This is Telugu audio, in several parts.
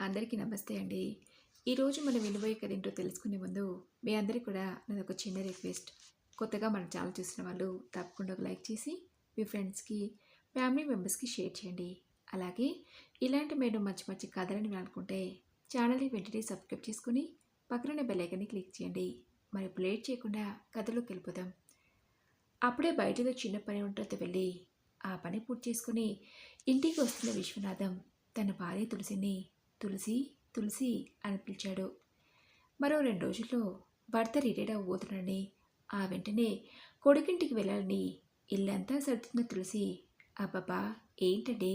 అందరికీ నమస్తే అండి. ఈరోజు మనం వినబోయే కథ ఏంటో తెలుసుకునే ముందు మీ అందరికీ కూడా నాదొక చిన్న రిక్వెస్ట్. కొత్తగా మన ఛానల్ చూసిన వాళ్ళు తప్పకుండా ఒక లైక్ చేసి మీ ఫ్రెండ్స్‌కి, ఫ్యామిలీ మెంబర్స్‌కి షేర్ చేయండి. అలాగే ఇలాంటి మీరు మంచి మంచి కథలని వినాలనుకుంటే ఛానల్‌ని వెంటనే సబ్స్క్రైబ్ చేసుకొని పక్కనున్న బెల్ ఐకాన్ని క్లిక్ చేయండి. మరి ఇప్పుడు లేట్ చేయకుండా కథలోకి వెళ్ళిపోదాం. అప్పుడే బయటేదో చిన్న పని ఉంటే వెళ్ళి ఆ పని పూర్తి చేసుకొని ఇంటికి వస్తున్న విశ్వనాథం తన భార్య తులసిని తులసి తులసి అని పిలిచాడు. మరో 2 రోజుల్లో భర్త రిటైర్ అవ్వబోతున్నాడని, ఆ వెంటనే కొడుకింటికి వెళ్ళాలని ఇల్లంతా సర్దుతున్న తులసి, అబ్బబ్బా ఏంటండి,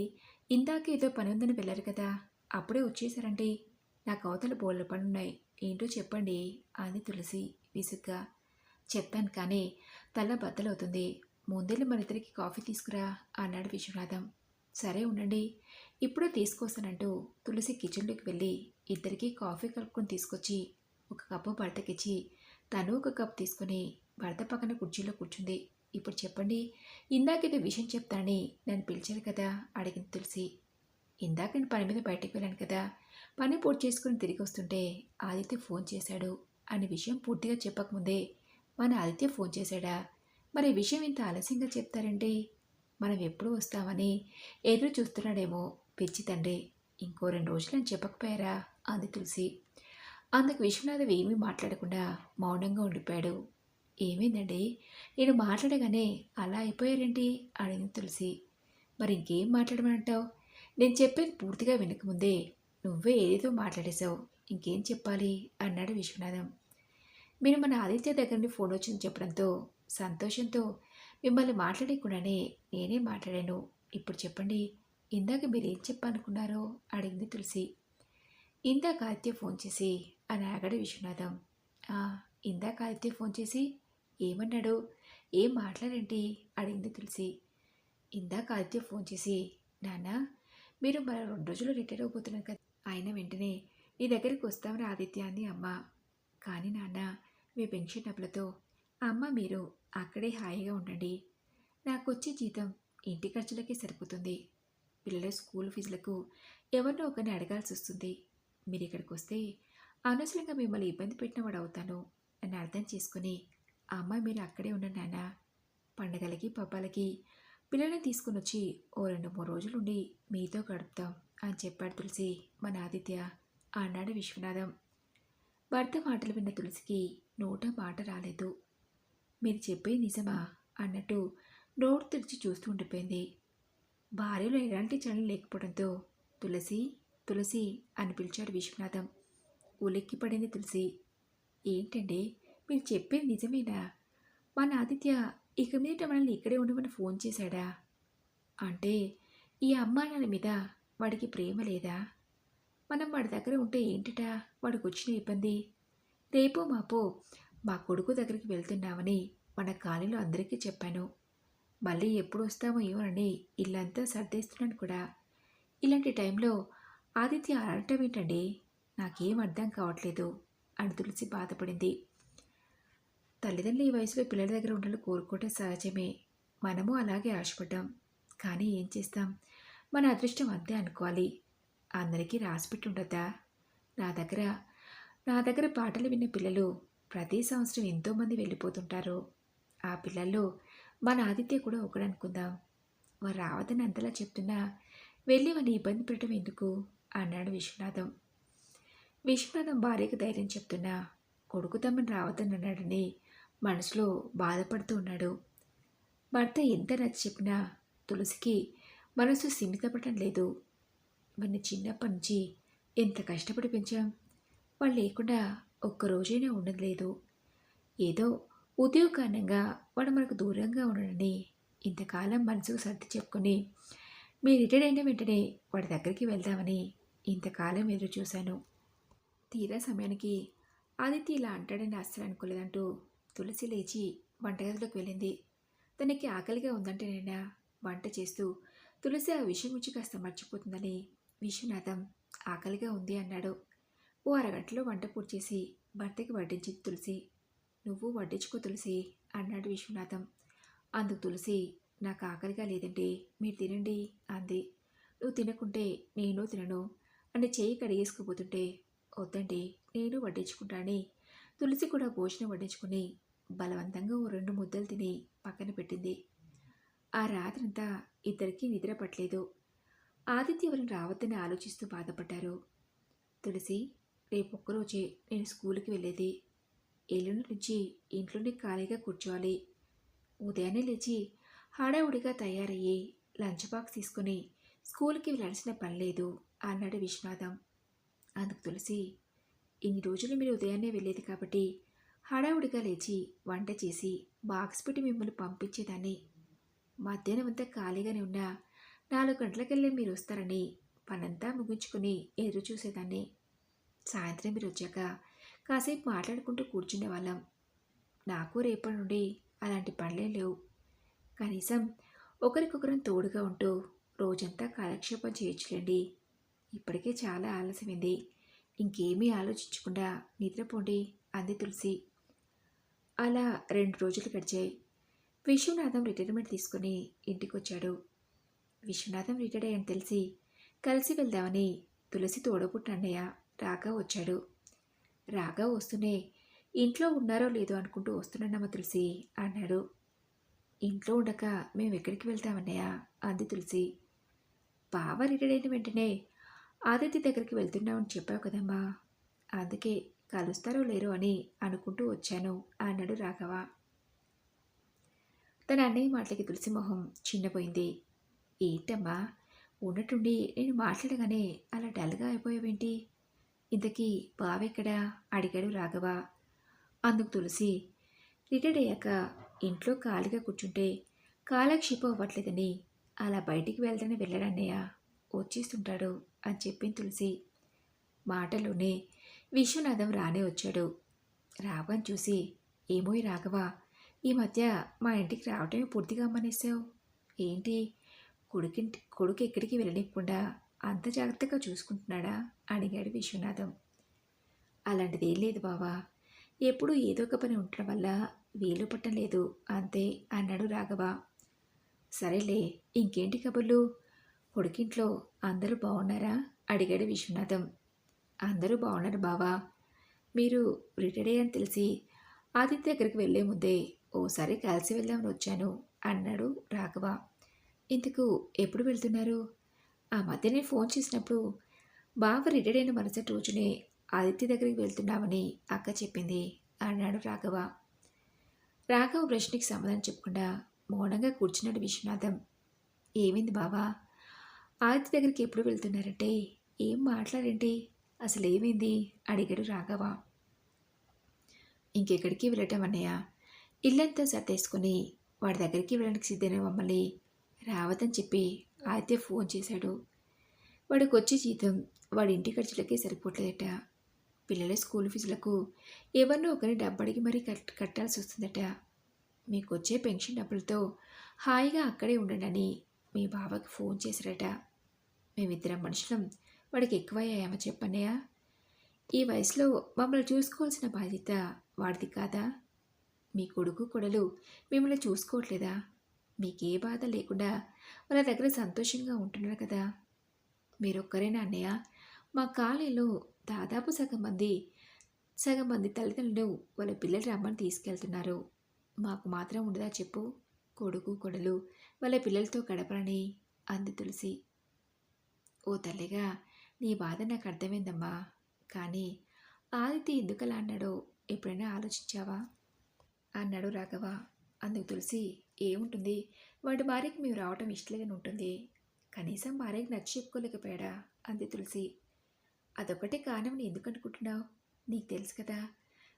ఇందాక ఏదో పని ఉందని వెళ్ళారు కదా, అప్పుడే వచ్చేసారండి. నాకు అవతల బోళ్ళ పనున్నాయి, ఏంటో చెప్పండి అంది తులసి విసుగ్గా. చెప్తాను కానీ తల బద్దలవుతుంది. ముందెళ్ళి మనిద్దరికి కాఫీ తీసుకురా అన్నాడు విశ్వనాథం. సరే ఉండండి, ఇప్పుడే తీసుకొస్తానంటూ తులసి కిచెన్లోకి వెళ్ళి ఇద్దరికీ కాఫీ కలుపుకొని తీసుకొచ్చి ఒక కప్పు భర్తకిచ్చి తను ఒక కప్ తీసుకొని భర్త పక్కన కుర్చీలో కూర్చుంది. ఇప్పుడు చెప్పండి, ఇందాకేదో విషయం చెప్తానని నన్ను పిలిచారు కదా అడిగింది తులసి. ఇందాక నేను పని మీద బయటకు వెళ్ళాను కదా, పని పూర్తి చేసుకుని తిరిగి వస్తుంటే ఆదిత్య ఫోన్ చేశాడు అనే విషయం పూర్తిగా చెప్పకముందే మన ఆదిత్య ఫోన్ చేశాడా? మరి ఈ విషయం ఇంత ఆలస్యంగా చెప్తారండి? మనం ఎప్పుడు వస్తామని ఎదురు చూస్తున్నాడేమో పిచ్చి తండ్రి. ఇంకో 2 రోజులని చెప్పకపోయారా అంది తులసి. అందుకు విశ్వనాథం ఏమీ మాట్లాడకుండా మౌనంగా ఉండిపోయాడు. ఏమైందండి, నేను మాట్లాడగానే అలా అయిపోయారేంటి అడిగింది తులసి. మరి ఇంకేం మాట్లాడమంటావు? నేను చెప్పేది పూర్తిగా వినకముందే నువ్వే ఏదేదో మాట్లాడేశావు, ఇంకేం చెప్పాలి అన్నాడు విశ్వనాథం. మీరు మన ఆదిత్య దగ్గర నుండి ఫోన్ వచ్చింది చెప్పడంతో సంతోషంతో మిమ్మల్ని మాట్లాడకుండానే నేనే మాట్లాడాను. ఇప్పుడు చెప్పండి, ఇందాక మీరేం చెప్పాలనుకున్నారో అడిగింది తులసి. ఇందాక ఆదిత్య ఫోన్ చేసి అని ఆగాడు విశ్వనాథం. "ఆ, ఇందాక ఆదిత్య ఫోన్ చేసి ఏమన్నాడు? ఏం మాట్లాడేంటి అడిగింది తులసి. ఇందాక ఆదిత్య ఫోన్ చేసి, నాన్న మీరు మన 2 రోజుల్లో రిటైర్ అయిపోతున్నారు కదా, ఆయన వెంటనే నీ దగ్గరికి వస్తామని ఆదిత్య అంది అమ్మ. కానీ నాన్న, మీ పెన్షన్ డబ్బులతో అమ్మ మీరు అక్కడే హాయిగా ఉండండి. నాకొచ్చే జీతం ఇంటి ఖర్చులకే సరిపోతుంది. పిల్లల స్కూల్ ఫీజులకు ఎవరినో ఒకరిని అడగాల్సి వస్తుంది. మీరు ఇక్కడికి వస్తే అనవసరంగా మిమ్మల్ని ఇబ్బంది పెట్టిన వాడు అవుతాను అని అర్థం చేసుకుని అమ్మ మీరు అక్కడే ఉండండి నాన్న. పండగలకి పబ్బాలకి పిల్లల్ని తీసుకుని వచ్చి ఓ 2-3 రోజులుండి మీతో గడుపుతాం అని చెప్పాడు తులసి మన ఆదిత్య అన్నాడు విశ్వనాథం. భర్త మాటలు విన్న తులసికి నోట మాట రాలేదు. మీరు చెప్పేది నిజమా అన్నట్టు నోరు తెరిచి చూస్తూ ఉండిపోయింది. భార్యలో ఎలాంటి చలనం లేకపోవడంతో తులసి తులసి అని పిలిచాడు విశ్వనాథం. ఉలిక్కిపడింది తులసి. ఏంటండి, మీరు చెప్పేది నిజమేనా? మన ఆదిత్య ఇక మీద మనల్ని ఇక్కడే ఉండమని ఫోన్ చేశాడా? అంటే ఈ అమ్మానాన్న మీద వాడికి ప్రేమ లేదా? మనం వాడి దగ్గర ఉంటే ఏంటిట వాడికి వచ్చిన ఇబ్బంది? రేపో మాపో మా కొడుకు దగ్గరికి వెళ్తున్నామని మన కాలనీలో అందరికీ చెప్పాను. మళ్ళీ ఎప్పుడు వస్తామో ఏమోనని ఇల్లంతా సర్దేస్తున్నాను కూడా. ఇలాంటి టైంలో ఆదిత్య అడగటం ఏంటండి? నాకేం అర్థం కావట్లేదు అని తులసి బాధపడింది. తల్లిదండ్రులు ఈ వయసులో పిల్లల దగ్గర ఉండాలని కోరుకోవటం సహజమే. మనము అలాగే ఆశపడ్డాం. కానీ ఏం చేస్తాం, మన అదృష్టం అంతే అనుకోవాలి. అందరికీ రాసిపెట్టి ఉండద్దా? నా దగ్గర నా దగ్గర పాటలు విన్న పిల్లలు ప్రతి సంవత్సరం ఎంతోమంది వెళ్ళిపోతుంటారు. ఆ పిల్లల్లో మన ఆదిత్య కూడా ఒకడనుకుందాం. వారు రావద్దని అంతలా చెప్తున్నా వెళ్ళి వాడిని ఇబ్బంది పెట్టడం ఎందుకు అన్నాడు విశ్వనాథం. విశ్వనాథం భార్యకు ధైర్యం చెప్తున్నా కొడుకు తమ్మని రావద్దని అన్నాడని మనసులో బాధపడుతూ ఉన్నాడు. భర్త ఎంత నచ్చి చెప్పినా తులసికి మనసు స్థిమితపడటం లేదు. వాడిని చిన్నప్పటి నుంచి ఎంత కష్టపడి పెంచాం. వాళ్ళు లేకుండా ఒక్కరోజైనా ఉండదు లేదు. ఏదో ఉద్యోగ కారణంగా వాడు మనకు దూరంగా ఉండడని ఇంతకాలం మనసుకు సర్ది చెప్పుకొని మీ రిటైర్డ్ అయిన వెంటనే వాడి దగ్గరికి వెళ్దామని ఇంతకాలం ఎదురు చూశాను. తీరా సమయానికి ఆదిత్య ఇలా అంటాడని అస్సలు అనుకోలేదంటూ తులసి లేచి వంటగదిలోకి వెళ్ళింది. తనకి ఆకలిగా ఉందంటేనైనా వంట చేస్తూ తులసి ఆ విషయం గురించి కాస్త మర్చిపోతుందని విశ్వనాథం ఆకలిగా ఉంది అన్నాడు. ఓ అరగంటలో వంట పూర్తి చేసి భర్తకి వడ్డించింది తులసి. నువ్వు వడ్డించుకో తులసి అన్నాడు విశ్వనాథం. అందుకు తులసి, నాకు ఆకలిగా లేదంటే మీరు తినండి అంది. నువ్వు తినకుంటే నేను తినను, అని చేయి కడిగేసుకోబోతుంటే, వద్దండి నేను వడ్డించుకుంటానని తులసి కూడా భోజనం వడ్డించుకుని బలవంతంగా ఓ 2 ముద్దలు తిని పక్కన పెట్టింది. ఆ రాత్రంతా ఇద్దరికీ నిద్ర పట్టలేదు. ఆదిత్య వలన రావద్దని ఆలోచిస్తూ బాధపడ్డారు. తులసి, రేపొక్కరోజే నేను స్కూలుకి వెళ్ళేది. ఎల్లుండి నుంచి ఇంట్లోనే ఖాళీగా కూర్చోవాలి. ఉదయాన్నే లేచి హడావుడిగా తయారయ్యి లంచ్ బాక్స్ తీసుకుని స్కూల్కి వెళ్ళాల్సిన పని లేదు అన్నాడు విశ్వనాథం. అందుకు తులసి, ఇన్ని రోజులు మీరు ఉదయాన్నే వెళ్ళేది కాబట్టి హడావుడిగా లేచి వంట చేసి బాక్స్ పెట్టి మిమ్మల్ని పంపించేదాన్ని. మధ్యాహ్నం అంతా ఖాళీగానే ఉన్నా 4 గంటలకెళ్ళి మీరు వస్తారని పనంతా ముగించుకుని ఎదురు చూసేదాన్ని. సాయంత్రం మీరు వచ్చాక కాసేపు మాట్లాడుకుంటూ కూర్చునేవాళ్ళం. నాకు రేపటి నుండి అలాంటి పనులే లేవు. కనీసం ఒకరికొకరం తోడుగా ఉంటూ రోజంతా కాలక్షేపం చేయొచ్చులేండి. ఇప్పటికే చాలా ఆలస్యమైంది. ఇంకేమీ ఆలోచించకుండా నిద్రపోండి అంది తులసి. అలా 2 రోజులు గడిచాయి. విశ్వనాథం రిటైర్మెంట్ తీసుకుని ఇంటికొచ్చాడు. విశ్వనాథం రిటైర్డ్ అయ్యని తెలిసి కలిసి వెళ్దామని తులసి తోడబుట్టిన అన్నయ్య రాఘవ్ వచ్చాడు. రాఘవ్ వస్తూనే, ఇంట్లో ఉన్నారో లేదో అనుకుంటూ వస్తున్నానమ్మ తులసి అన్నాడు. ఇంట్లో ఉండక మేము ఎక్కడికి వెళ్తామన్నయ్య అంది తులసి. బావ రిటైర్డ్ అయిన వెంటనే ఆదిత్య దగ్గరికి వెళ్తున్నామని చెప్పావు కదమ్మా, అందుకే కలుస్తారో లేరో అని అనుకుంటూ వచ్చాను అన్నాడు రాఘవ. తన అన్నయ్య మాటలకి తులసి మొహం చిన్నపోయింది. ఏంటమ్మా, ఉన్నట్టుండి నేను మాట్లాడగానే అలా డల్గా అయిపోయావేంటి? ఇంతకీ బావెక్కడా అడిగాడు రాఘవ. అందుకు తులసి, రిటైర్డ్ అయ్యాక ఇంట్లో ఖాళీగా కూర్చుంటే కాలక్షేపం అవ్వట్లేదని అలా బయటికి వెళ్తానే వెళ్ళాడన్నయ్య, వచ్చేస్తుంటాడు అని చెప్పింది తులసి. మాటలోనే విశ్వనాథం రానే వచ్చాడు. రాఘవని చూసి, ఏమోయ్ రాఘవ, ఈ మధ్య మా ఇంటికి రావటమే పూర్తిగా అమ్మనేసావు. ఏంటి, కొడుకు ఎక్కడికి వెళ్ళనివ్వకుండా అంత జాగ్రత్తగా చూసుకుంటున్నాడా అడిగాడు విశ్వనాథం. అలాంటిదేం లేదు బావా, ఎప్పుడూ ఏదో ఒక పని ఉండటం వల్ల వీలు పట్టం లేదు అంతే అన్నాడు రాఘవ. సరేలే, ఇంకేంటి కబుర్లు? కొడుకింట్లో అందరూ బాగున్నారా అడిగాడు విశ్వనాథం. అందరూ బాగున్నారు బావా. మీరు రిటైర్డ్ అయ్యని తెలిసి ఆదిత్య దగ్గరికి వెళ్లే ముందే ఓసారి కలిసి వెళ్దామని వచ్చాను అన్నాడు రాఘవ. ఇంతకు ఎప్పుడు వెళ్తున్నారు? ఆ మధ్య నేను ఫోన్ చేసినప్పుడు బావ రిటైర్డ్ అయిన మరుసటి రోజునే ఆదిత్య దగ్గరికి వెళ్తున్నామని అక్క చెప్పింది అన్నాడు రాఘవ. రాఘవ ప్రశ్నకి సమాధానం చెప్పకుండా మౌనంగా కూర్చున్నాడు విశ్వనాథం. ఏమైంది బావా, ఆదిత్య దగ్గరికి ఎప్పుడు వెళ్తున్నారంటే ఏం మాట్లాడేంటి, అసలు ఏమైంది అడిగాడు రాఘవ. ఇంకెక్కడికి వెళ్ళటం అన్నయ్య, ఇల్లంతా సర్దేసుకుని వాడి దగ్గరికి వెళ్ళడానికి సిద్ధమైన మమ్మల్ని రావద్దని చెప్పి ఆదిత్య ఫోన్ చేశాడు. వాడికి వచ్చే జీతం వాడి ఇంటి ఖర్చులకే సరిపోవట్లేదట. పిల్లల స్కూల్ ఫీజులకు ఎవరినో ఒకరిని డబ్బడిగి మరీ కట్టాల్సి వస్తుందట. మీకు వచ్చే పెన్షన్ డబ్బులతో హాయిగా అక్కడే ఉండండి మీ బావకి ఫోన్ చేశారట. మేమిద్దరం మనుషులం వాడికి ఎక్కువయ్యామా చెప్పన్నయ్య? ఈ వయసులో మమ్మల్ని చూసుకోవాల్సిన బాధ్యత వాడిది కాదా? మీ కొడుకు కొడలు మిమ్మల్ని చూసుకోవట్లేదా? మీకే బాధ లేకుండా వాళ్ళ దగ్గర సంతోషంగా ఉంటున్నారు కదా. మీరొక్కరేనా అన్నయ్య? మా కాలనీలో దాదాపు సగం మంది తల్లిదండ్రులు వాళ్ళ పిల్లలు రమ్మని తీసుకెళ్తున్నారు. మాకు మాత్రం ఉండదా చెప్పు? కొడుకు కొడలు వాళ్ళ పిల్లలతో గడపరని అంది తులసి. ఓ తల్లిగా నీ బాధ నాకు అర్థమైందమ్మా. కానీ ఆదిత్య ఎందుకలా అన్నాడో ఎప్పుడైనా ఆలోచించావా అన్నాడు రాఘవ. అందుకు తులసి, ఏముంటుంది, వాడి భార్యకి మేము రావటం ఇష్టలేదని ఉంటుంది. కనీసం భార్యకి నచ్చి చెప్పుకోలేకపోయాడా అంది తులసి. అదొకటే కారణమని ఎందుకు అనుకుంటున్నావు? నీకు తెలుసు కదా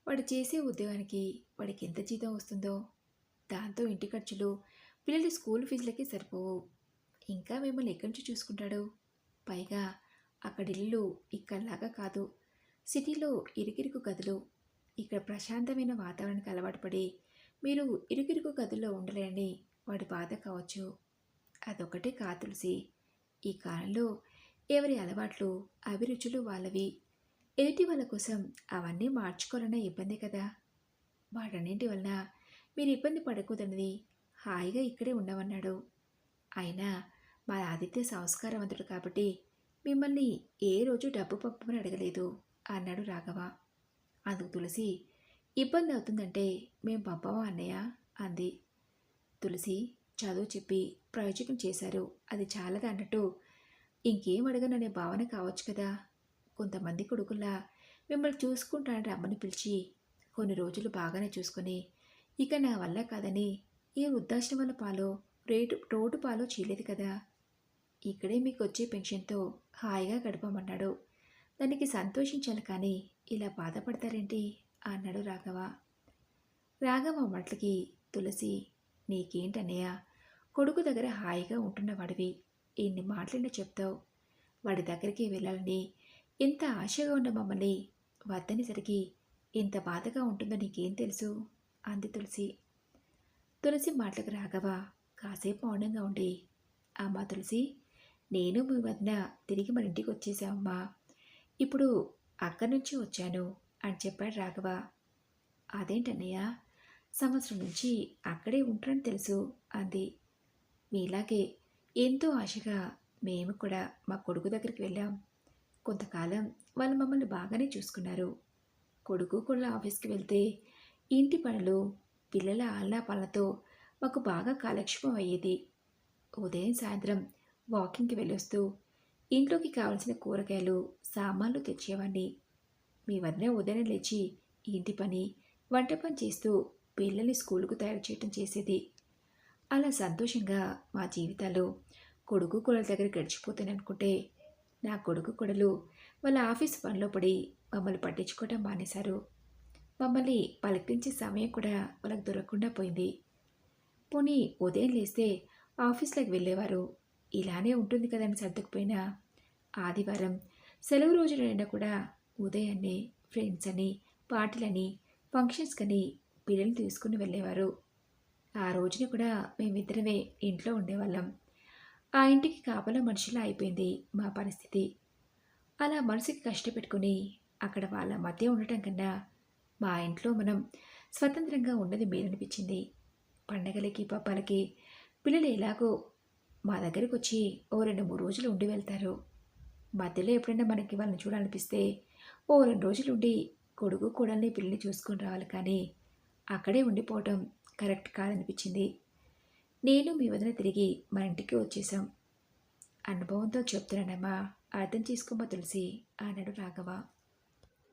వాడు చేసే ఉద్యోగానికి వాడికి ఎంత జీతం వస్తుందో. దాంతో ఇంటి ఖర్చులు పిల్లల స్కూల్ ఫీజులకి సరిపోవు. ఇంకా మిమ్మల్ని ఎక్కడి నుంచి చూసుకుంటాడు? పైగా అక్కడి ఇల్లు ఇక్కడలాగా కాదు, సిటీలో ఇరుకిరుకు గదులు. ఇక్కడ ప్రశాంతమైన వాతావరణానికి అలవాటు పడి మీరు ఇరుకిరుకు గదుల్లో ఉండలేని వాడి బాధ కావచ్చు. అదొకటే కాదు తులసి, ఈ కాలంలో ఎవరి అలవాట్లు అభిరుచులు వాళ్ళవి. ఎదుటి వాళ్ళ కోసం అవన్నీ మార్చుకోవాలన్న ఇబ్బంది కదా. వాటన్నింటి వలన మీరు ఇబ్బంది పడకూడదన్నది హాయిగా ఇక్కడే ఉండమన్నాడు. అయినా మా ఆదిత్య సంస్కారవంతుడు కాబట్టి మిమ్మల్ని ఏ రోజు డబ్బు పంపమని అడగలేదు అన్నాడు రాఘవ. అందుకు తులసి, ఇబ్బంది అవుతుందంటే మేం పంపమా అన్నయ్య అంది. తులసి, చదువు చెప్పి ప్రయోజకం చేశారు, అది చాలదా అన్నట్టు ఇంకేం అడగననే భావన కావచ్చు కదా. కొంతమంది కొడుకుల్లా మిమ్మల్ని చూసుకుంటానని రమ్మని పిలిచి కొన్ని రోజులు బాగానే చూసుకొని ఇక నా వల్ల కాదని ఏ వృద్ధాశ్రమాల పాలో రోడ్డు పాలో చేయలేదు కదా. ఇక్కడే మీకు వచ్చే పెన్షన్తో హాయిగా గడపమన్నాడు. దానికి సంతోషించాలి కానీ ఇలా బాధపడతారేంటి అన్నాడు రాఘవ. రాఘవ మాటలకి తులసి, నీకేంటన్నయ్య, కొడుకు దగ్గర హాయిగా ఉంటున్నవాడివి, ఇన్ని మాటలైనా చెప్తావు. వాడి దగ్గరికి వెళ్ళాలని ఎంత ఆశగా ఉన్న మమ్మల్ని వద్దనేసరికి ఎంత బాధగా ఉంటుందో నీకేం తెలుసు అంది తులసి. తులసి మాటలకు రాఘవ కాసేపు మౌనంగా ఉండి, అమ్మా తులసి, నేను మీ వదిన తిరిగి మన ఇంటికి వచ్చేసామమ్మా. ఇప్పుడు అక్కడి నుంచి వచ్చాను అని చెప్పాడు రాఘవ. అదేంటన్నయ్య, సంవత్సరం నుంచి అక్కడే ఉంటారని తెలుసు అంది. మీలాగే ఎంతో ఆశగా మేము కూడా మా కొడుకు దగ్గరికి వెళ్ళాం. కొంతకాలం వాళ్ళు మమ్మల్ని బాగానే చూసుకున్నారు. కొడుకు కూడా ఆఫీస్కి వెళ్తే ఇంటి పనులు, పిల్లల ఆలనాపాలతో మాకు బాగా కాలక్షేపం అయ్యేది. ఉదయం సాయంత్రం వాకింగ్కి వెళ్ళొస్తూ ఇంట్లోకి కావలసిన కూరగాయలు, సామాన్లు తెచ్చేవాడిని. మీ వదిన ఉదయం లేచి ఇంటి పని, వంట పని చేస్తూ పిల్లల్ని స్కూలుకు తయారు చేయటం చేసేది. అలా సంతోషంగా మా జీవితాలు కొడుకు కోడల దగ్గర గడిచిపోతాననుకుంటే నా కొడుకు కొడలు వాళ్ళ ఆఫీస్ పనిలో పడి మమ్మల్ని పట్టించుకోవటం మానేశారు. మమ్మల్ని పలకరించే సమయం కూడా వాళ్ళకి దొరకకుండా పోయింది. పోనీ ఉదయం లేస్తే ఆఫీస్లోకి వెళ్ళేవారు, ఇలానే ఉంటుంది కదని సర్దుకుపోయినా ఆదివారం సెలవు రోజులైనా కూడా ఉదయాన్నే ఫ్రెండ్స్ అని, పార్టీలని, ఫంక్షన్స్ కని పిల్లల్ని తీసుకుని వెళ్ళేవారు. ఆ రోజున కూడా మేమిద్దరమే ఇంట్లో ఉండేవాళ్ళం. ఆ ఇంటికి కాపలా మనిషిలా అయిపోయింది మా పరిస్థితి. అలా మనసుకి కష్టపెట్టుకుని అక్కడ వాళ్ళ మధ్య ఉండటం కన్నా మా ఇంట్లో మనం స్వతంత్రంగా ఉన్నది మేలనిపించింది. పండగలకి, పబ్బాలకి పిల్లలు ఎలాగో మా దగ్గరికి వచ్చి ఓ 2-3 రోజులు ఉండి వెళ్తారు. మధ్యలో ఎప్పుడైనా మనకి వాళ్ళని చూడాలనిపిస్తే ఓ 2 రోజులు ఉండి కొడుకు కోడల్ని పిల్లల్ని చూసుకొని రావాలి కానీ అక్కడే ఉండిపోవటం కరెక్ట్ కాదనిపించింది. నేను మీ వదిన తిరిగి మన ఇంటికి వచ్చేసాం. అనుభవంతో చెప్తున్నానమ్మా, అర్థం చేసుకోమ్మా తులసి అన్నాడు రాఘవ.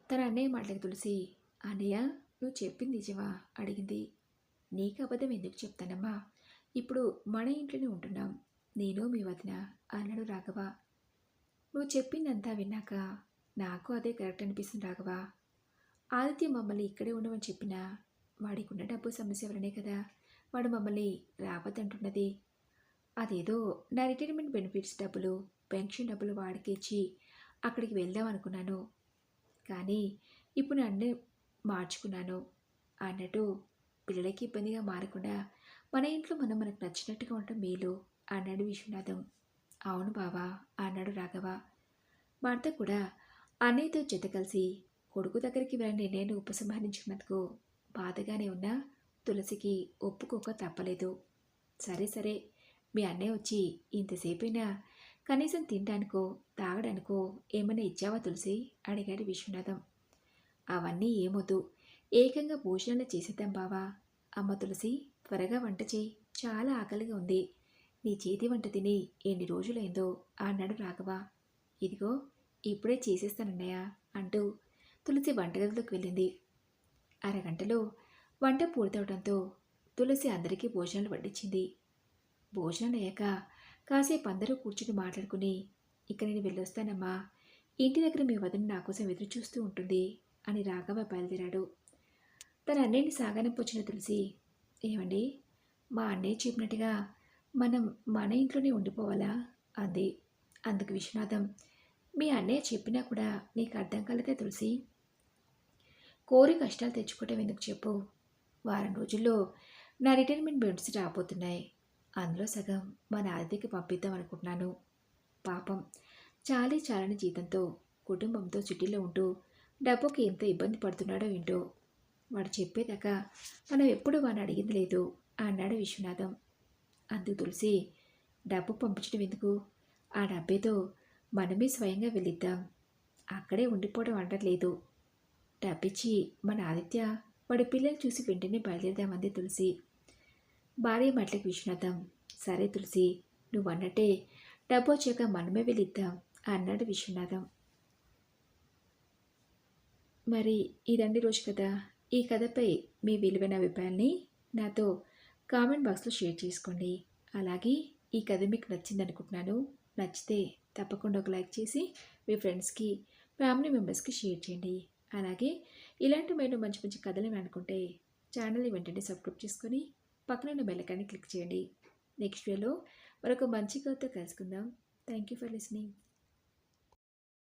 తన అన్నయ్య మాటలకు తులసి, అన్నయ్య నువ్వు చెప్పింది నిజమా అడిగింది. నీకు అబద్ధం ఎందుకు చెప్తానమ్మా, ఇప్పుడు మన ఇంట్లోనే ఉంటున్నాం నేను మీ వదిన అన్నాడు రాఘవ. నువ్వు చెప్పిందంతా విన్నాక నాకు అదే కరెక్ట్ అనిపిస్తుంది రాఘవ. ఆదిత్య మమ్మల్ని ఇక్కడే ఉండమని చెప్పినా వాడికి ఉన్న డబ్బు సమస్య వలనే కదా వాడు మమ్మల్ని రావద్దంటున్నది. అదేదో నా రిటైర్మెంట్ బెనిఫిట్స్ డబ్బులు, పెన్షన్ డబ్బులు వాడికి ఇచ్చి అక్కడికి వెళ్దాం అనుకున్నాను. కానీ ఇప్పుడు నన్ను మార్చుకున్నాను అన్నట్టు పిల్లలకి ఇబ్బందిగా మారకుండా మన ఇంట్లో మనం మనకు నచ్చినట్టుగా ఉండటం మేలు అన్నాడు విశ్వనాథం. అవును బావా అన్నాడు రాఘవ. భర్త కూడా అన్నయ్యతో జత కలిసి కొడుకు దగ్గరికి వెళ్ళిన నిర్ణయాన్ని ఉపసంహరించుకున్నందుకు బాధగానే ఉన్నా తులసికి ఒప్పుకోక తప్పలేదు. సరే సరే, మీ అన్నయ్య వచ్చి ఇంతసేపైనా కనీసం తినడానికో తాగడానికో ఏమైనా ఇచ్చావా తులసి అడిగాడు విశ్వనాథం. అవన్నీ ఏమొద్దు, ఏకంగా భోజనాలు చేసేద్దాం బావా. అమ్మ తులసి, త్వరగా వంట చేయి, చాలా ఆకలిగా ఉంది. నీ చేతి వంట తిని ఎన్ని రోజులైందో అన్నాడు రాఘవ. ఇదిగో ఇప్పుడే చేసేస్తానన్నయ్య అంటూ తులసి వంటగదిలోకి వెళ్ళింది. అరగంటలో వంట పూర్తవడంతో తులసి అందరికీ భోజనాలు వడ్డించింది. భోజనాలు అయ్యాక కాసేపు అందరూ కూర్చుని మాట్లాడుకుని, ఇక నేను వెళ్ళొస్తానమ్మా, ఇంటి దగ్గర మీ వదిన నా కోసం ఎదురు చూస్తూ ఉంటుంది అని రాఘవ బయలుదేరాడు. తన అన్నయ్యని సాగనంపొచ్చిన తులసి, ఏమండి, మా అన్నయ్య చెప్పినట్టుగా మనం మన ఇంట్లోనే ఉండిపోవాలా అంది. అందుకు విశ్వనాథం, మీ అన్నయ్య చెప్పినా కూడా నీకు అర్థం కాలేదే తులసి. కోరి కష్టాలు తెచ్చుకోవటం ఎందుకు చెప్పు. వారం రోజుల్లో నా రిటైర్మెంట్ బెనిఫిట్స్ రాబోతున్నాయి. అందులో సగం మా నాదికి పంపిద్దాం అనుకుంటున్నాను. పాపం చాలని జీతంతో కుటుంబంతో సిటీలో ఉంటూ డబ్బుకి ఎంత ఇబ్బంది పడుతున్నాడో ఏంటో. వాడు చెప్పేదాకా మనం ఎప్పుడు వాడిని అడిగింది లేదు అన్నాడు విశ్వనాథం. అందుకు తులసి, డబ్బు పంపించడం ఎందుకు, ఆ డబ్బేతో మనమే స్వయంగా వెళ్ళిద్దాం. అక్కడే ఉండిపోవడం అంటలేదు. డబ్బిచ్చి మన ఆదిత్య వాడి పిల్లలు చూసి వెంటనే బయలుదేరదామంది తులసి. భార్య మాటలకి విశ్వనాథం, సరే తులసి, నువ్వన్నట్టే డబ్బొచ్చాక మనమే వెళ్ళిద్దాం అన్నాడు విశ్వనాథం. మరి ఇదండి రోజు కథ. ఈ కథపై మీ విలువైన అభిప్రాయాల్ని నాతో కామెంట్ బాక్స్లో షేర్ చేసుకోండి. అలాగే ఈ కథ మీకు నచ్చిందనుకుంటున్నాను. నచ్చితే తప్పకుండా ఒక లైక్ చేసి మీ ఫ్రెండ్స్కి, ఫ్యామిలీ మెంబర్స్కి షేర్ చేయండి. అలాగే ఇలాంటి మీరు మంచి మంచి కథలు అనుకుంటే ఛానల్ని వెంటనే సబ్స్క్రైబ్ చేసుకొని పక్కనున్న బెల్ ఐకాన్ని క్లిక్ చేయండి. నెక్స్ట్ వీడియోలో మరొక మంచి కథతో కలుసుకుందాం. Thank you for listening.